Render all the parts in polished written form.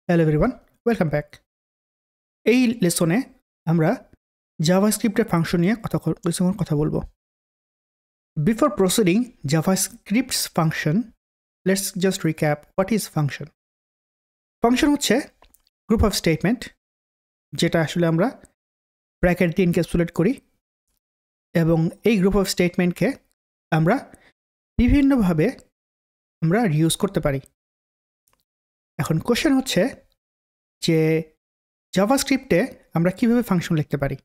Hello everyone, welcome back. এই লেসনে আমরা জাভাস্ক্রিপ্টের function নিয়ে কথা বলবো। Before proceeding JavaScript's function, let's just recap what is function. Function হচ্ছে গ্রুপ অফ স্টেটমেন্ট যেটা আসলে আমরা ব্র্যাকেট দিয়ে এনক্যাপসুলেট করি এবং এই গ্রুপ অফ স্টেটমেন্টকে আমরা বিভিন্নভাবে আমরা ইউজ করতে পারি। এখন কোশ্চেন হচ্ছে যে জাভাস্ক্রিপ্টে আমরা কিভাবে ফাংশন লিখতে পারি।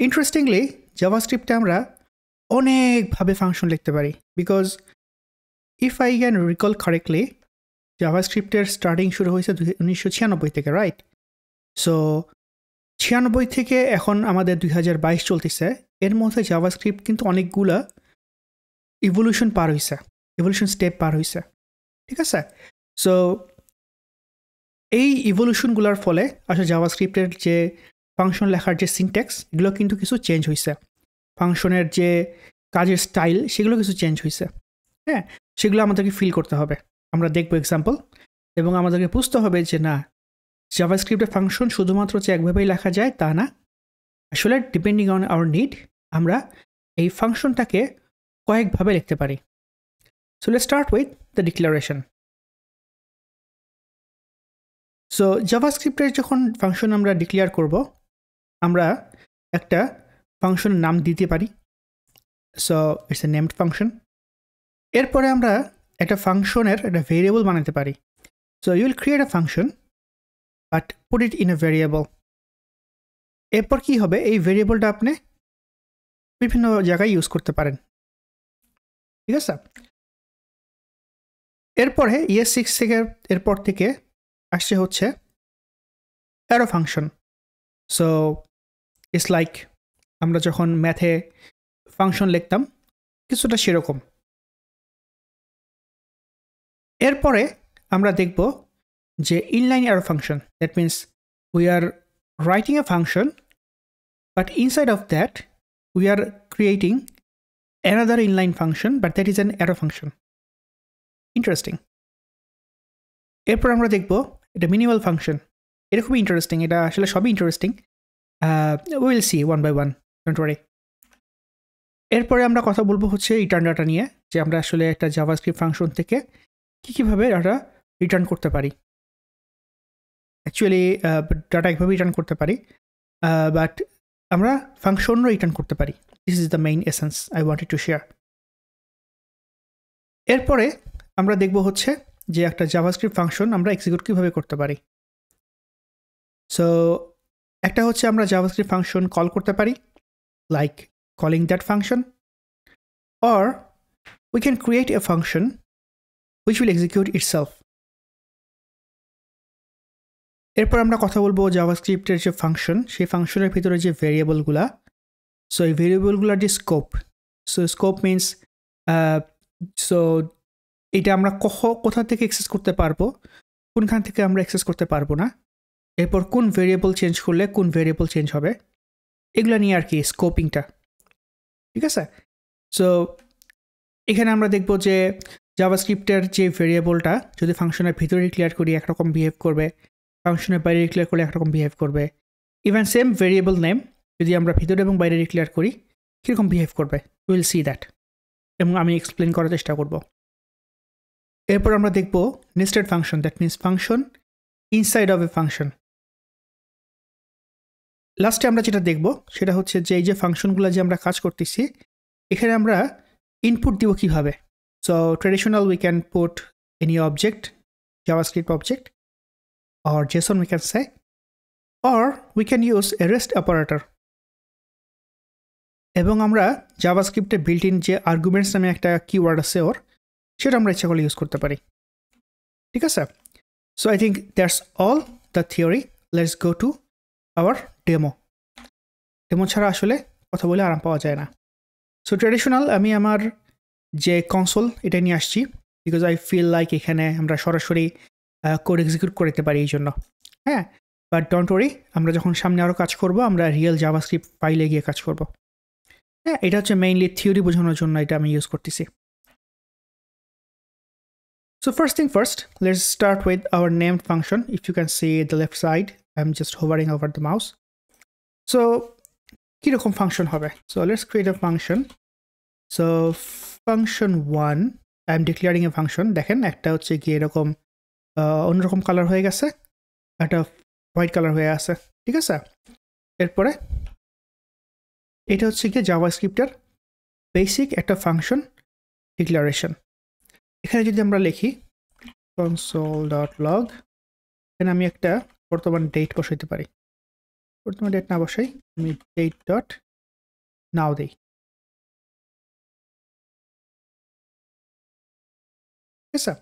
ইন্টারেস্টিংলি জাভাস্ক্রিপ্টে আমরা অনেকভাবে ফাংশন লিখতে পারি because if I can recall correctly জাভাস্ক্রিপ্টের স্টার্টিং শুরু হয়েছে 1996 থেকে, রাইট? সো 96 থেকে এখন আমাদের 2022 চলতেছে। এর মধ্যে জাভাস্ক্রিপ্ট কিন্তু অনেকগুলা ইভলিউশন স্টেপ পার হয়েছে, ঠিক আছে? সো এই ইভলিউশনগুলোর ফলে আসলে জাভাস্ক্রিপ্টের যে ফাংশন লেখার যে সিনট্যাক্স এগুলো কিন্তু কিছু চেঞ্জ হয়েছে, ফাংশনের যে কাজের স্টাইল সেগুলো কিছু চেঞ্জ হয়েছে। হ্যাঁ, সেগুলো আমাদেরকে ফিল করতে হবে। আমরা দেখবো এক্সাম্পল এবং আমাদেরকে বুঝতে হবে যে না, জাভাস্ক্রিপ্টের ফাংশন শুধুমাত্র যে একভাবেই লেখা যায় তা না, আসলে ডিপেন্ডিং অন আওয়ার নিড আমরা এই ফাংশনটাকে কয়েকভাবে লিখতে পারি। So let's start with the declaration. So জাভাস্ক্রিপ্টের যখন ফাংশন আমরা ডিক্লেয়ার করব, আমরা একটা ফাংশনের নাম দিতে পারি। So it's a named function. এরপরে আমরা একটা ফাংশনের একটা ভেরিয়েবল বানাতে পারি। So you will create a function but put it in a variable. এরপর কি হবে, এই ভেরিয়েবলটা আপনি বিভিন্ন জায়গায় ইউজ করতে পারেন, ঠিক আছে? এরপরে ES6 থেকে এরপর থেকে আসছে হচ্ছে arrow function. So it's like আমরা যখন ম্যাথে ফাংশন লিখতাম কিছুটা সেরকম। এরপরে আমরা দেখব যে inline arrow function. That means we are writing A function but inside of that we are creating another inline function but that is an arrow function. Interesting. এরপর আমরা দেখব এটা মিনিমাল ফাংশন। এটা খুবই ইন্টারেস্টিং, এটা আসলে সবই interesting. Will see one by one, don't worry. এরপরে আমরা কথা বলবো হচ্ছে রিটার্ন ডাটা নিয়ে, যে আমরা আসলে একটা জাভাস্ক্রিপ্ট ফাংশন থেকে কীভাবে ডাটা রিটার্ন করতে পারি। অ্যাকচুয়ালি ডাটা একভাবে রিটার্ন করতে পারি, বাট আমরা ফাংশনও রিটার্ন করতে পারি। This is the main essence I wanted to share. এরপরে আমরা দেখব হচ্ছে যে একটা জাভাস্ক্রিপ্ট ফাংশন আমরা এক্সিকিউট কীভাবে করতে পারি। সো একটা হচ্ছে আমরা জাভাস্ক্রিপ্ট ফাংশন কল করতে পারি, like calling that function, or we can create a function which will execute itself. এরপর আমরা কথা বলবো জাভাস্ক্রিপ্টের যে ফাংশন, সেই ফাংশনের ভিতরে যে ভেরিয়েবলগুলা। সো এই ভেরিয়েবলগুলোর যে scope, so scope means so এটা আমরা কোথা থেকে অ্যাক্সেস করতে পারবো, কোনখান থেকে আমরা অ্যাক্সেস করতে পারবো না, এরপর কোন ভেরিয়েবল চেঞ্জ করলে কোন ভেরিয়েবল চেঞ্জ হবে, এগুলো নিয়ে আর কি স্কোপিংটা, ঠিক আছে? সো এখানে আমরা দেখব যে জাভাস্ক্রিপ্টের যে ভেরিয়েবলটা যদি ফাংশনের ভিতরে ডিক্লেয়ার করি একরকম বিহেভ করবে, ফাংশনের বাইরে ডিক্লেয়ার করলে একরকম বিহেভ করবে। ইভেন সেম ভেরিয়েবল নেম যদি আমরা ভিতরে এবং বাইরে ডিক্লেয়ার করি কীরকম বিহেভ করবে, উইল সি দ্যাট, এবং আমি এক্সপ্লেন করার চেষ্টা করব। এরপর আমরা দেখব nested function. That means function inside of A function. লাস্টে আমরা যেটা দেখব সেটা হচ্ছে যে এই যে ফাংশনগুলো যে আমরা কাজ করতেছি এখানে আমরা ইনপুট দিব কীভাবে। So traditional we can put any object, JavaScript object or JSON we can say, or we can use a REST operator. এবং আমরা জাভাস্ক্রিপ্টে বিল্ট ইন যে আর্গুমেন্টস নামে একটা কিওয়ার্ড আছে ওর, সেটা আমরা ইচ্ছা করলে ইউজ করতে পারি, ঠিক আছে? So I think that's all the theory. Let's go to our demo ছাড়া আসলে কথা বলে আরাম পাওয়া যায় না। সো ট্র্যাডিশনাল আমি আমার যে কনসোল এটা নিয়ে আসছি বিকজ আই ফিল লাইক এখানে আমরা সরাসরি কোড এক্সিকিউট করতে পারি এই জন্য। হ্যাঁ, বাট ডোন্ট ওয়ারি, আমরা যখন সামনে আরও কাজ করব আমরা রিয়েল জাভাস্ক্রিপ্ট ফাইলে গিয়ে কাজ করব। হ্যাঁ, এটা হচ্ছে মেইনলি থিওরি বোঝানোর জন্য এটা আমি ইউজ করতেছি। So first thing first, let's start with our named function. If you can see the left side, I'm just hovering over the mouse. So কিরকম function হবে? So let's create a function. So function 1, I'm declaring a function. দেখেন একটা হচ্ছে কি এরকম অন্যরকম colour হয়ে গেছে, একটা হোয়াইট কালার হয়ে আছে, ঠিক আছে? এরপরে এটা হচ্ছে কি জাভাস্ক্রিপ্টের বেসিক একটা ফাংশন ডিক্লারেশন। এখানে যদি আমরা লিখি console.log, এখানে আমি একটা বর্তমান ডেট বসাইতে পারি। বর্তমান ডেট না বসাই, আমি date.now দেই। ঠিক আছে?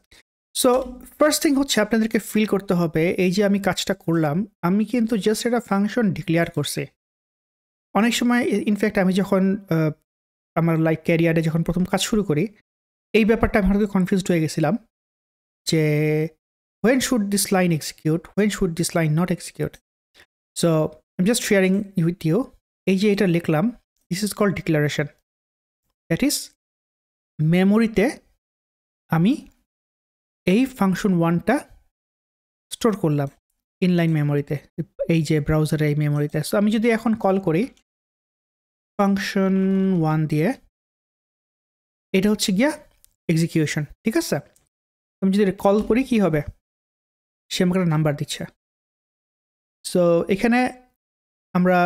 সো ফার্স্ট থিং হচ্ছে আপনাদেরকে ফিল করতে হবে এই যে আমি কাজটা করলাম, আমি কিন্তু জাস্ট একটা ফাংশন ডিক্লেয়ার করছি। অনেক সময় ইনফ্যাক্ট আমি যখন আমার লাইফ ক্যারিয়ারে যখন প্রথম কাজ শুরু করি, এই ব্যাপারটা আমি হয়তো কনফিউজড হয়ে গেছিলাম যে when should this line execute, when should this line not execute. So I'm just sharing with you, এই যে এটা লিখলাম, this is called declaration. That is মেমোরিতে আমি এই ফাংশন 1টা স্টোর করলাম ইনলাইন মেমোরিতে, এই যে ব্রাউজারে এই মেমোরিতে। সো আমি যদি এখন কল করি ফাংশন 1 দিয়ে, এটা হচ্ছে গিয়া এক্সিকিউশন, ঠিক আছে? আমি যদি কল করি কি হবে, সে আমাকে একটা নাম্বার দিচ্ছে। সো এখানে আমরা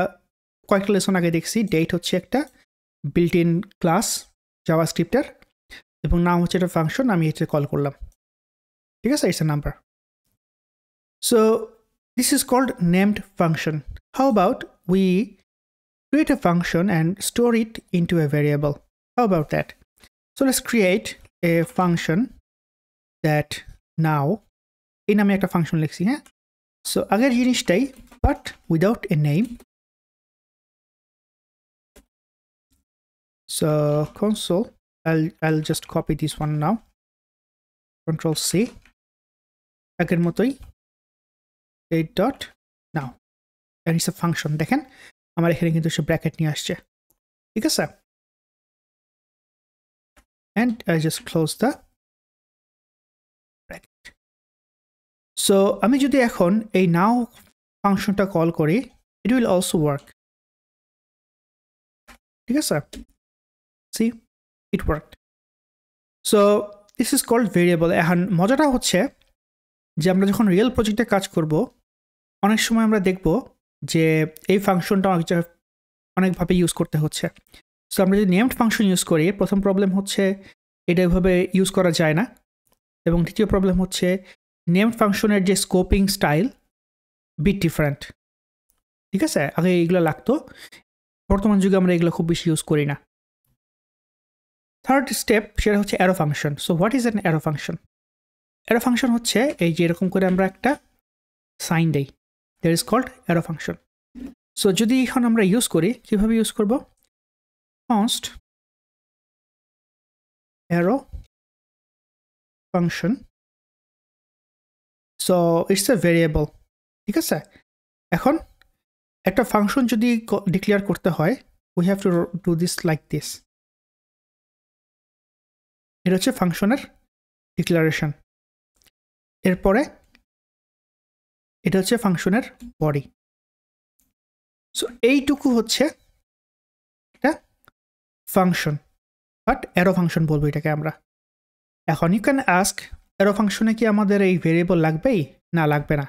কয়েকটা লেসন আগে দেখছি, ডেট হচ্ছে একটা বিল্ট ইন ক্লাস জাভাস্ক্রিপ্টের, এবং নাম হচ্ছে একটা ফাংশন, আমি এটা কল করলাম, ঠিক আছে? It's a number. So this is called named function. How about we create a function and store it into a variable? How about that? So let's create a function that now in আমি একটা function লিখছি, হ্যাঁ? So আগের জিনিসটাই but without a name. So console, I'll just copy this one now, control C, আগের মতোই date.now, and it's a function। দেখেন আমার এখানে কিন্তু সে ব্র্যাকেট নিয়ে আসছে, ঠিক আছে? and I just close the bracket. So আমি যদি এখন এই now ফাংশনটা কল করি, it will also work, ঠিক আছে? see, it worked. So this is called variable. এখন মজাটা হচ্ছে যে আমরা যখন রিয়েল প্রজেক্টে কাজ করব, অনেক সময় আমরা দেখব যে এই ফাংশনটা অনেকভাবে ইউজ করতে হচ্ছে। সো আমরা যদি নেমড ফাংশন ইউজ করি, প্রথম প্রবলেম হচ্ছে এটা এভাবে ইউজ করা যায় না, এবং দ্বিতীয় প্রবলেম হচ্ছে নেমড ফাংশনের যে স্কোপিং স্টাইল বিট ডিফারেন্ট, ঠিক আছে? আগে এইগুলো লাগতো, বর্তমান যুগে আমরা এগুলো খুব বেশি ইউজ করি না। থার্ড স্টেপ, সেটা হচ্ছে arrow function. So what is an arrow function? Arrow function হচ্ছে এই যে এরকম করে আমরা একটা সাইন দেই, that is called arrow function. So যদি এখন আমরা ইউজ করি, কিভাবে ইউজ করব? const arrow function. So it's a variable, ঠিক আছে? এখন একটা ফাংশন যদি ডিক্লেয়ার করতে হয়, we have to do this like this. এটা হচ্ছে ফাংশনের ডিক্লারেশন। এরপরে এটা হচ্ছে ফাংশনের বডি। সো এইটুকু হচ্ছে এটা ফাংশন, বাট অ্যারো ফাংশন বলবো এটাকে আমরা। এখন ইউ ক্যান আস্ক, অ্যারো ফাংশনে কি আমাদের এই ভেরিয়েবল লাগবেই? না, লাগবে না।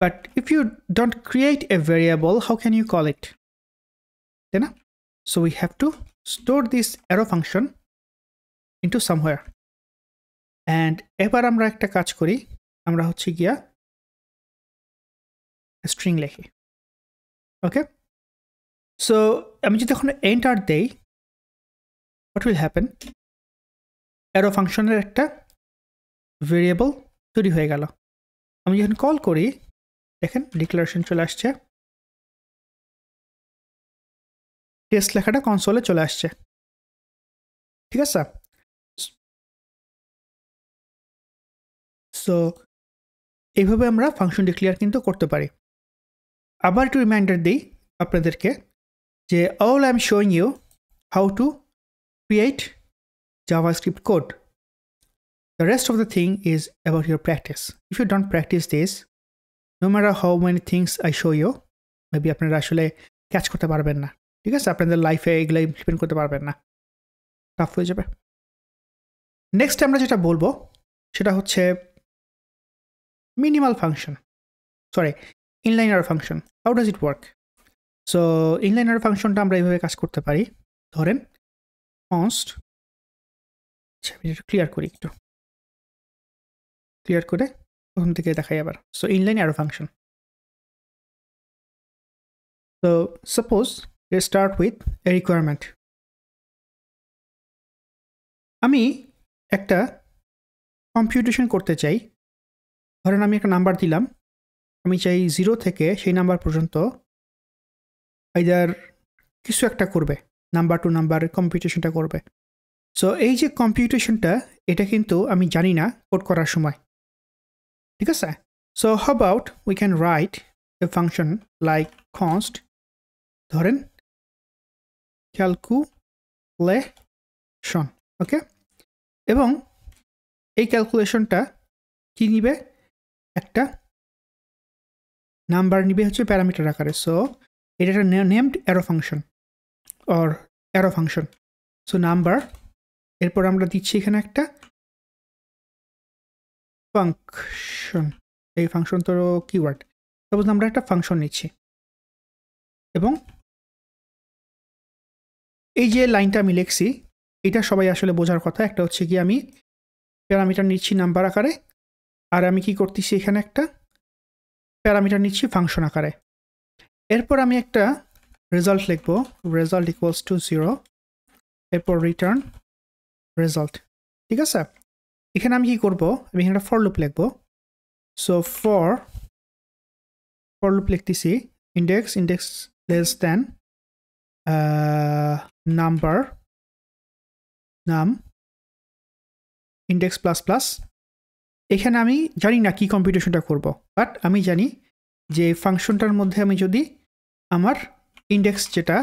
But if you don't create a variable, how can you call it, তাই না? So we have to store this arrow function into somewhere. And এবার আমরা একটা কাজ করি, আমরা হচ্ছে গিয়া স্ট্রিং লিখি, ওকে? সো আমি যদি এখন এন্টার দেই, হোয়াট উইল হ্যাপেন? অ্যারো ফাংশনের একটা ভেরিয়েবল তৈরি হয়ে গেল। আমি যখন কল করি, দেখেন ডিক্লারেশন চলে আসছে, টেস্ট লেখাটা কনসোলে চলে আসছে, ঠিক আছে? সো এইভাবে আমরা ফাংশন ডিক্লেয়ার কিন্তু করতে পারি। আবার একটু রিমাইন্ডার দিই আপনাদেরকে যে all I'm showing you how to create JavaScript code. The rest of the thing is about your practice. If you don't practice this, no matter how many things I show you, maybe আপনারা আসলে catch করতে পারবেন না, ঠিক আছে? আপনাদের লাইফে এগুলো ইমপ্লিমেন্ট করতে পারবেন না, টাফ হয়ে যাবে। নেক্সট আমরা যেটা বলবো সেটা হচ্ছে minimal function, sorry inliner function. How does it work? So inliner ফাংশনটা আমরা এইভাবে কাজ করতে পারি। ধরেন কনস্ট, আচ্ছা আমি একটু ক্লিয়ার করি, একটু ক্লিয়ার করে প্রথম থেকে দেখাই আবার। So inline arrow function. So suppose let's start with a requirement. আমি একটা কম্পিউটেশন করতে চাই। ধরেন আমি একটা নাম্বার দিলাম, আমি চাই 0 থেকে সেই নাম্বার পর্যন্ত আইদার কিছু একটা করবে, নাম্বার টু নাম্বার কম্পিউটেশনটা করবে। সো এই যে কম্পিউটেশনটা, এটা কিন্তু আমি জানি না কোড করার সময়, ঠিক আছে? So how about we can write a function like const, ধরেন ক্যালকুলেশন, ওকে? এবং এই ক্যালকুলেশনটা কি নিবে? একটা নাম্বার নিবে হচ্ছে প্যারামিটার আকারে। সো এটা একটা named arrow function or arrow function. So number, এরপর আমরা দিচ্ছি এখানে একটা ফাংশন। এই ফাংশন তো কিওয়ার্ড, সাপোজ আমরা একটা ফাংশন নিচ্ছি এবং এই যে লাইনটা আমি লিখছি এটা সবাই আসলে বোঝার কথা। একটা হচ্ছে কি আমি প্যারামিটার নিচ্ছি নাম্বার আকারে, আর আমি কি করতেছি এখানে একটা প্যারামিটার নিচ্ছি ফাংশন আকারে। এরপর আমি একটা রেজাল্ট লিখবো, রেজাল্ট ইকুয়ালস টু 0, এরপর রিটার্ন রেজাল্ট, ঠিক আছে? এখানে আমি কি করব? আমি এখানে ফর লুপ লিখবো। সো ফর লুপ লিখতেছি ইন্ডেক্স লেস দেন নাম্বার নাম ইন্ডেক্স প্লাস প্লাস। এখানে আমি জানি না কি কম্পিউটেশনটা করব, বাট আমি জানি যে ফাংশনটার মধ্যে আমি যদি আমার ইন্ডেক্স যেটা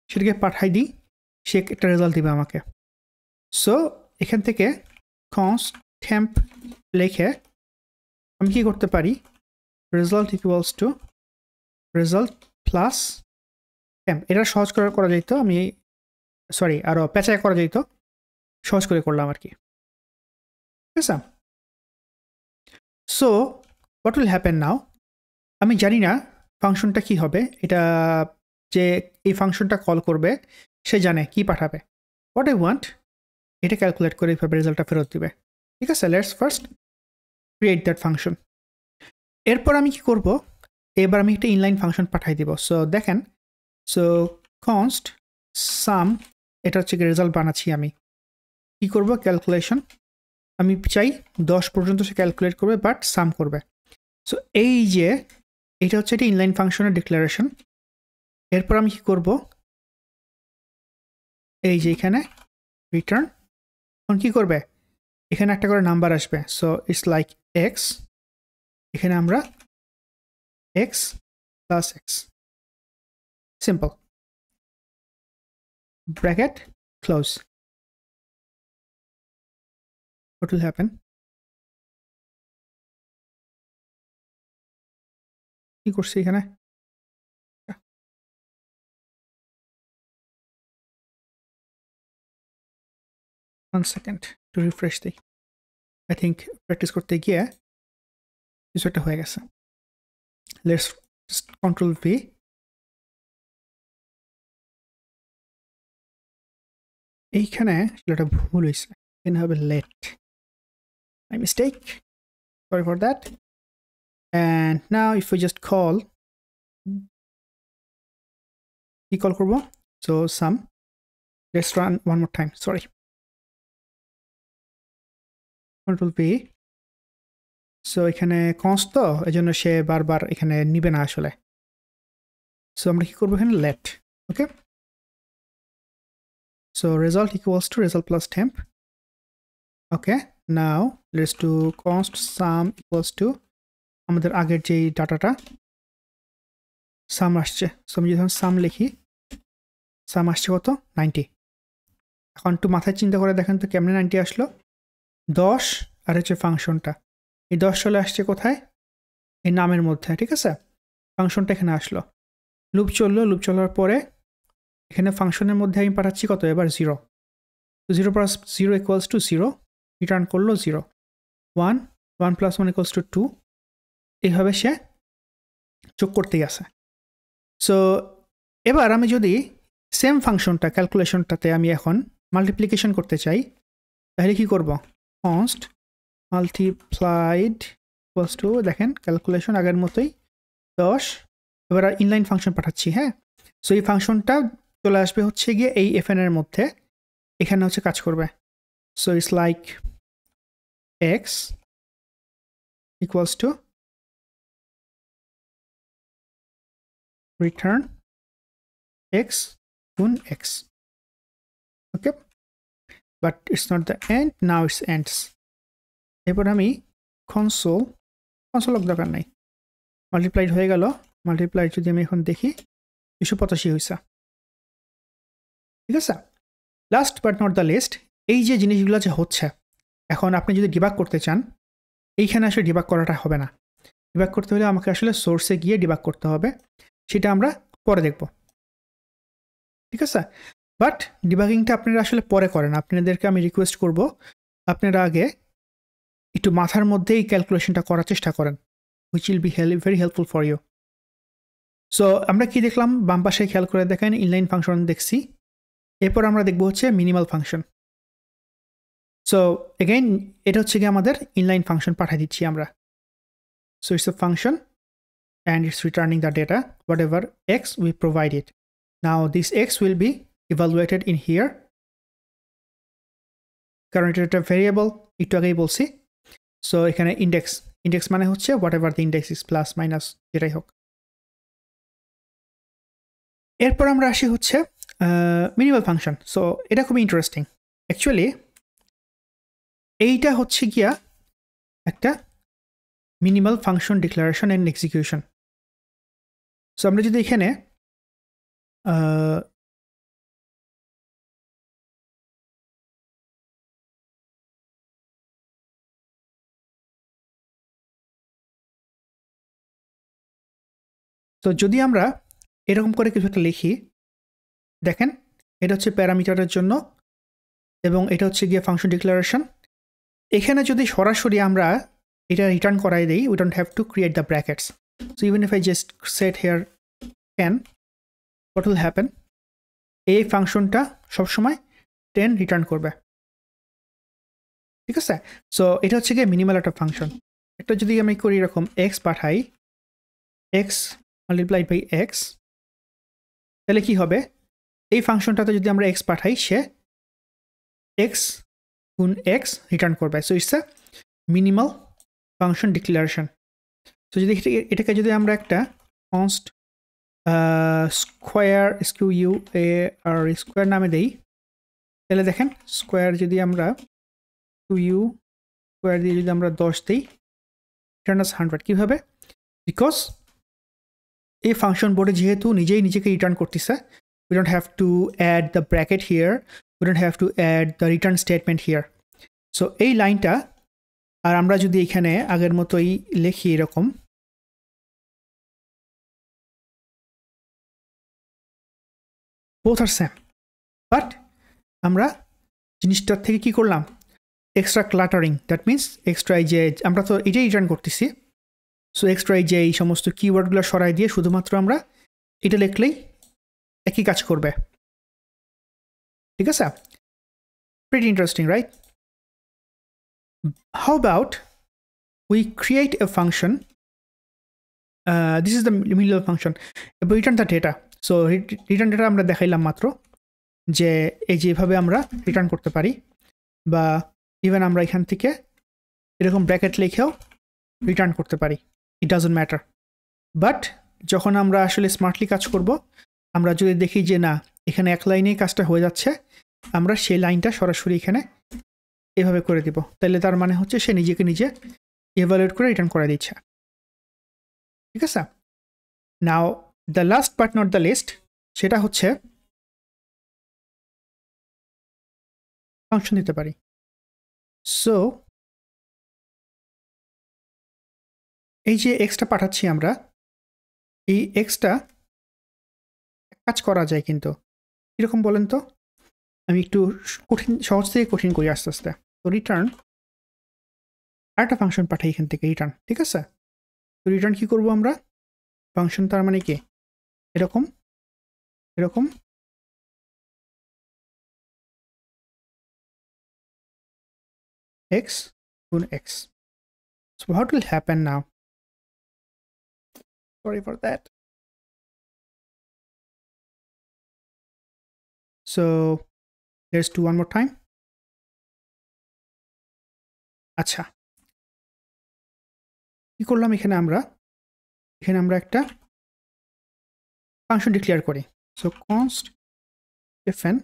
সেটাকে পাঠাই দিই, সে একটা রেজাল্ট দিবে আমাকে। সো এখান থেকে কনস্ট টেম্প লিখে আমি কি করতে পারি? Result equals to result plus temp. এটা সহজ করে করা যেত, আমি সরি আরও পেঁচায় করা যেত, সহজ করে করলাম আর কি, ঠিক আছে? সো হোয়াট উইল হ্যাপেন নাও? আমি জানি না ফাংশনটা কি হবে, এটা যে এই ফাংশনটা কল করবে সে জানে কি পাঠাবে। হোয়াট আই ওয়ান্ট, এটা ক্যালকুলেট করে এইভাবে রেজাল্টটা ফেরত দিবে, ঠিক আছে? Let's first create that function. এরপর আমি কি করব? এবার আমি একটা ইনলাইন ফাংশন পাঠাই দিব। সো দেখেন, সো কনস্ট সাম, এটা হচ্ছে রেজাল্ট বানাচ্ছি আমি। কি করব? ক্যালকুলেশন, আমি চাই 10 পর্যন্ত সে ক্যালকুলেট করবে, বাট সাম করবে। সো এই যে এটা হচ্ছে একটা ইনলাইন ফাংশনের ডিক্লারেশন। এরপর আমি কি করব? এই যে এখানে রিটার্ন, এখন কি করবে? এখানে একটা করে নাম্বার আসবে। সো ইটস লাইক এক্স, এখানে আমরা x plus x, simple, bracket close. What will happen? কি করছি এখানে? 1 second to refresh দিই। I think প্র্যাকটিস করতে গিয়ে কিছু একটা হয়ে গেছে। Let's control V, এইখানে একটা ভুল হয়েছে, এখানে হবে let, my mistake, sorry for that. And now if we just call, কি কল করব? So sum, let's run one more time, sorry, control V। So এখানে কনস্ট তো এজন্য সে বারবার এখানে নিবে না আসলে। সো আমরা কি করবো এখানে? let, okay? So result equals to result plus temp. Okay, now let's do const sum equals to আমাদের আগের যে ডাটাটা সাম আসছে। সো আমি যখন সাম লিখি, সাম আসছে কত? 90। এখন একটু মাথায় চিন্তা করে দেখেন তো কেমনে 90 আসলো? 10 আর হচ্ছে ফাংশনটা, এই 10 চলে আসছে কোথায়, এই নামের মধ্যে, ঠিক আছে। ফাংশনটা এখানে আসলো, লুপ চললো, লুপ চলার পরে এখানে ফাংশনের মধ্যে আমি পাঠাচ্ছি কত, এবার 0, তো 0 প্লাস 0 ইকুয়ালস টু 0, রিটার্ন করলো 0, 1, 1 প্লাস 1 ইকুয়ালস টু 2, এইভাবে সে যোগ করতেই আছে। সো এবার আমি যদি সেম ফাংশনটা ক্যালকুলেশনটাতে আমি এখন মাল্টিপ্লিকেশন করতে চাই, তাহলে কি করব, কনস্ট মাল্টিপ্লাইড ইকুয়ালস টু, দেখেন ক্যালকুলেশন আগের মতোই 10, এবার ইনলাইন ফাংশন পাঠাচ্ছি, হ্যাঁ। সো এই ফাংশনটা চলে আসবে হচ্ছে গিয়ে এই fn এর মধ্যে, এখানে হচ্ছে কাজ করবে। So it's like X equals to return X গুণ X, okay, but it's not the end, now it's ends. এরপর আমি কনসোল দরকার নাই, মাল্টিপ্লাইড হয়ে গেল, মাল্টিপ্লাইড যদি আমি এখন দেখি 285 হয়েছে, ঠিক আছে। Last but not the least, এই যে জিনিসগুলো যে হচ্ছে, এখন আপনি যদি ডিবাগ করতে চান, এইখানে আসলে ডিবাগ করাটা হবে না। ডিবাগ করতে হলে আমাকে আসলে সোর্সে গিয়ে ডিবাগ করতে হবে, সেটা আমরা পরে দেখব, ঠিক আছে। বাট ডিবাগিংটা আপনারা আসলে পরে করেন, আপনাদেরকে আমি রিকোয়েস্ট করব আপনারা আগে একটু মাথার মধ্যে এই ক্যালকুলেশনটা করার চেষ্টা করেন, which will be very helpful for you. So আমরা কি দেখলাম, বাম পাশে খেয়াল করে দেখেন ইনলাইন ফাংশন দেখছি, এরপর আমরা দেখব হচ্ছে মিনিমাল ফাংশন। সো এগেইন এটা হচ্ছে গিয়ে আমাদের ইনলাইন ফাংশন পাঠিয়ে দিচ্ছি আমরা। So it's a function and it's returning the data whatever x we provided. Now this x will be evaluated in here, কারণ এটা একটা ভেরিয়েবল, একটু আগেই বলছি। সো এখানে ইন্ডেক্স মানে হচ্ছে whatever the index is, plus minus যেটাই হোক। এরপর আমরা আসি হচ্ছে মিনিমাল ফাংশন। সো এটা খুবই ইন্টারেস্টিং অ্যাকচুয়ালি, এইটা হচ্ছে গিয়া একটা minimal function declaration and execution. So আমরা যদি এখানে তো যদি আমরা এরকম করে কিছু একটা লিখি, দেখেন এটা হচ্ছে প্যারামিটারের জন্য এবং এটা হচ্ছে গিয়ে ফাংশন ডিক্লারেশন। এখানে যদি সরাসরি আমরা এটা রিটার্ন করাই দেই, we don't have to create the brackets. So even if I just set here can, what will happen, এই ফাংশনটা সবসময় 10 রিটার্ন করবে, ঠিক আছে। সো এটা হচ্ছে গিয়ে মিনিমাল একটা ফাংশন। একটা যদি আমি করি এরকম এক্স পাঠাই, এক্স মাল্টিপ্লাইড বাই এক্স, তাহলে কি হবে, এই ফাংশনটাতে যদি আমরা এক্স পাঠাই, সে এক্স গুণ এক্স রিটার্ন করবে। So it's a minimal function declaration. So যদি এটাকে যদি আমরা একটা কনস্ট স্কোয়ার SQU আর স্কোয়ার নামে দেই, তাহলে দেখেন স্কোয়ার যদি আমরা 2u স্কোয়ার দিয়ে যদি আমরা 10 দিই, রিটার্ন আস 100। কীভাবে, বিকজ এই ফাংশন বোর্ডে যেহেতু নিজেই নিজেকে রিটার্ন করতেছে, we don't have to add the bracket here, we don't have to add the return statement here. So এই লাইনটা, আর আমরা যদি এখানে আগের মতোই লিখি এরকম, both are same, but আমরা জিনিসটার থেকে কি করলাম, এক্সট্রা ক্লাটারিং, দ্যাট মিনস এক্সট্রা যে আমরা তো এটাই রিটার্ন করতেছি, সো এক্সট্রা যে এই সমস্ত কিওয়ার্ডগুলো সরাই দিয়ে শুধুমাত্র আমরা এটা লিখলেই একই কাজ করবে, ঠিক আছে। Pretty interesting, right? How about we create a function, this is the middle function, return the data. So return data আমরা দেখাইলাম মাত্র, যে এই যেভাবে আমরা রিটার্ন করতে পারি, বা ইভেন আমরা এখান থেকে এরকম ব্র্যাকেট লিখেও রিটার্ন করতে পারি, ইট ডাজন্ট ম্যাটার। বাট যখন আমরা আসলে স্মার্টলি কাজ করব, আমরা যদি দেখি যে না এখানে এক লাইনেই কাজটা হয়ে যাচ্ছে, আমরা সেই লাইনটা সরাসরি এখানে এভাবে করে দিব, তাহলে তার মানে হচ্ছে সে নিজেকে নিজে এভালুয়েট করে রিটার্ন করে দিচ্ছে, ঠিক আছে। Now the last but not the লিস্ট, সেটা হচ্ছে ফাংশন দিতে পারি। সো এই যে এক্সটা পাঠাচ্ছি আমরা, এই এক্সটা কাজ করা যায় কিন্তু এরকম বলেন তো, আমি একটু কঠিন, সহজ থেকে কঠিন করি আস্তে আস্তে। তো রিটার্ন আরেকটা ফাংশন পাঠাই এখান থেকে রিটার্ন, ঠিক আছে? তো রিটার্ন কি করব আমরা, ফাংশন তার মানে কি এরকম এরকম x গুণ x. So what will happen now? Sorry for that. So let's do one more time. আচ্ছা, কি করলাম এখানে আমরা একটা ফাংশন ডিক্লেয়ার করি। সো const fn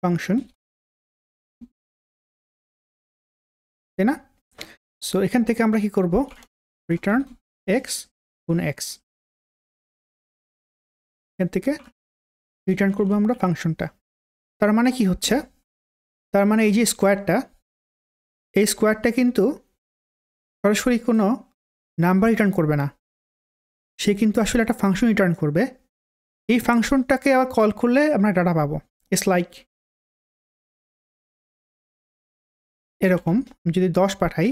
ফাংশন, তাই না? সো এখান থেকে আমরা কি করব, রিটার্ন x গুণ x, এখান থেকে রিটার্ন করব আমরা ফাংশনটা। তার মানে কি হচ্ছে, তার মানে এই যে স্কোয়ারটা, এই স্কোয়ারটা কিন্তু সরাসরি কোনো নাম্বার রিটার্ন করবে না, সে কিন্তু আসলে একটা ফাংশন রিটার্ন করবে। এই ফাংশনটাকে আবার কল করলে আমরা ডাটা পাবো। ইটস লাইক এরকম, আমি যদি 10 পাঠাই,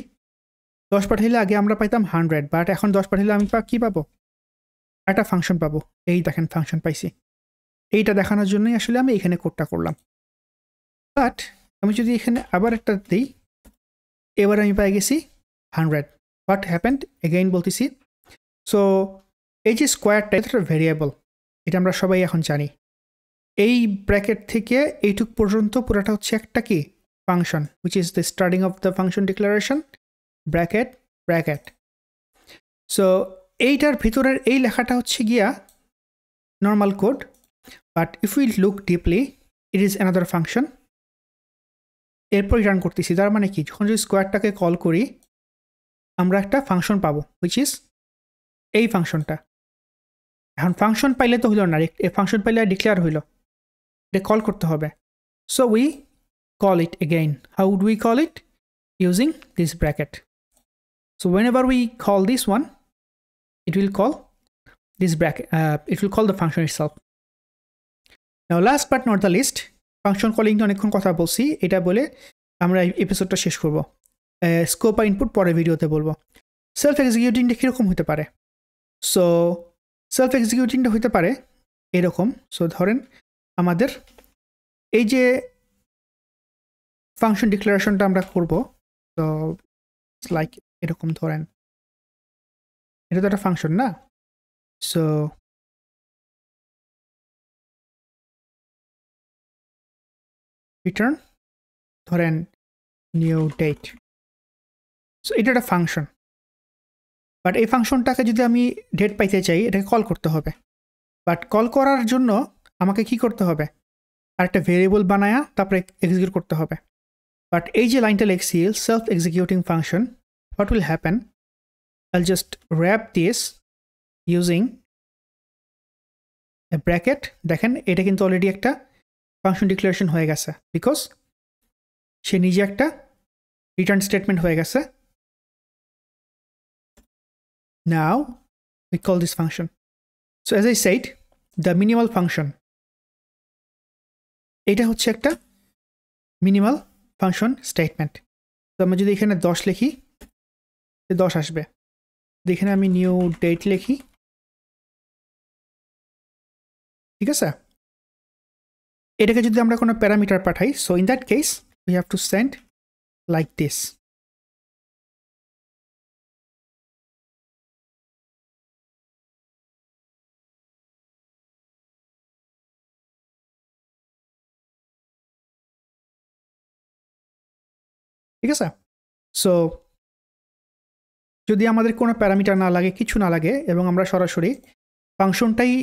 10 পাঠাইলে আগে আমরা পাইতাম 100, বাট এখন 10 পাঠাইলে আমি কি পাবো, একটা ফাংশন পাবো। এই দেখেন ফাংশন পাইছি। এইটা দেখানোর জন্যই আসলে আমি এখানে কোডটা করলাম। বাট আমি যদি এখানে আবার একটা দিই, এবার আমি পাই গেছি 100। হোয়াট হ্যাপেন্ড এগেইন বলতেছি। সো এই যে স্কোয়ারটা, এটা একটা ভেরিয়েবল, এটা আমরা সবাই এখন জানি। এই ব্র্যাকেট থেকে এইটুক পর্যন্ত পুরোটা হচ্ছে একটা কি function, which is the starting of the function declaration, bracket bracket. So এইটার ভিতরের এই লেখাটা হচ্ছে গিয়া normal code, but if we look deeply it is another function. এরপর রিটার্ন করতেছি, তার মানে কি, যখন যদি স্কোয়ারটাকে কল করি আমরা একটা ফাংশন পাবো, which is এই ফাংশনটা। এখন ফাংশন পাইলে তো হইল না, এই ফাংশন পাইলে ডিক্লেয়ার হইল, এটা কল করতে হবে। So we call it again. How would we call it? Using this bracket. So whenever we call this one, it will call this bracket, it will call the function itself. Now last but not the least, function calling অনেকক্ষণ কথা বলছি, এটা বলে আমরা এপিসোডটা শেষ করব। Scope আর input পরে ভিডিওতে বলবো। সেলফ এক্সিকিউটিংটা কীরকম হতে পারে? সো সেলফ এক্সিকিউটিংটা হতে পারে এরকম। সো ধরেন আমাদের এই যে ফাংশন ডিক্লারেশনটা আমরা করব, তো লাইক এরকম ধরেন, এটা তো একটা ফাংশন না? সো রিটার্ন ধরেন নিউ ডেট। সো এটা একটা ফাংশন, বাট এই ফাংশনটাকে যদি আমি ডেট পাইতে চাই এটাকে কল করতে হবে। বাট কল করার জন্য আমাকে কি করতে হবে, আর একটা ভেরিয়েবল বানায়া তারপরে এক্সিকিউট করতে হবে। বাট এই যে লাইনটা লিখছি self executing function, what will happen, I'll just wrap this using a bracket. দেখেন এটা কিন্তু অলরেডি একটা ফাংশন ডিক্লারেশন হয়ে গেছে, বিকজ সে নিজে একটা রিটার্ন স্টেটমেন্ট হয়ে গেছে। Now we call this function. So as I said, the minimal function, এটা হচ্ছে একটা মিনিমাল ফাংশন স্টেটমেন্ট। তো আমি যদি এখানে 10 লিখি 10 আসবে, এখানে আমি নিউ ডেট লিখি, ঠিক আছে? এটাকে যদি আমরা কোনো প্যারামিটার পাঠাই, so in that case we have to send like this. ঠিক আছে? সো যদি আমাদের কোনো প্যারামিটার না লাগে, কিছু না লাগে, এবং আমরা সরাসরি ফাংশনটাই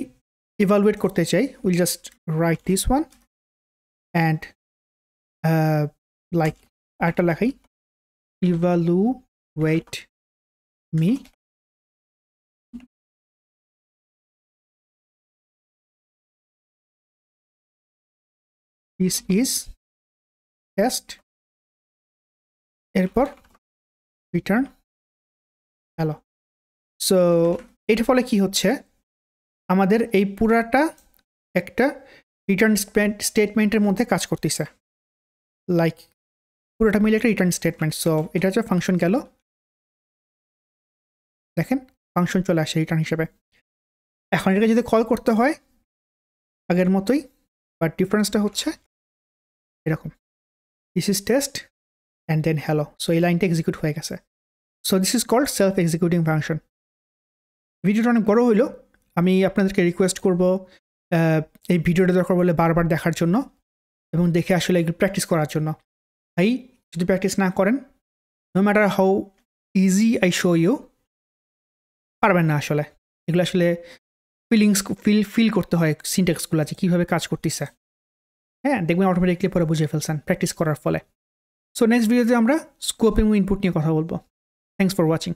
ইভালুয়েট করতে চাই, will just right this one and like আরেকটা লেখাই, evaluate me. This is test, এরপর রিটার্ন হ্যালো। সো এটার ফলে কি হচ্ছে, আমাদের এই পুরাটা একটা রিটার্ন স্টেটমেন্টের মধ্যে কাজ করতেছে, লাইক পুরোটা মিলে একটা রিটার্ন স্টেটমেন্ট। সো এটা হচ্ছে ফাংশন গেল, দেখেন ফাংশন চলে আসে রিটার্ন হিসেবে। এখন এটাকে যদি কল করতে হয় আগের মতোই, বাট ডিফারেন্সটা হচ্ছে এরকম, this is test and then hello. So এই লাইনটা এক্সিকিউট হয়ে গেছে। So this is called self executing function. ভিডিওটা অনেক বড় হইলো, আমি আপনাদেরকে রিকোয়েস্ট করব এই ভিডিওটা দরকার বলে বারবার দেখার জন্য এবং দেখে আসলে এগুলো প্র্যাকটিস করার জন্য। তাই যদি প্র্যাকটিস না করেন, no matter how easy I show you, পারবেন না আসলে। এগুলো আসলে ফিল করতে হয় সিনট্যাক্সগুলো যে কীভাবে কাজ করতেছে। হ্যাঁ, দেখবেন অটোমেটিকলি পরে বুঝে ফেলছেন প্র্যাকটিস করার ফলে। সো নেক্সট ভিডিওতে আমরা স্কোপিং ইনপুট নিয়ে কথা বলবো। Thanks for watching.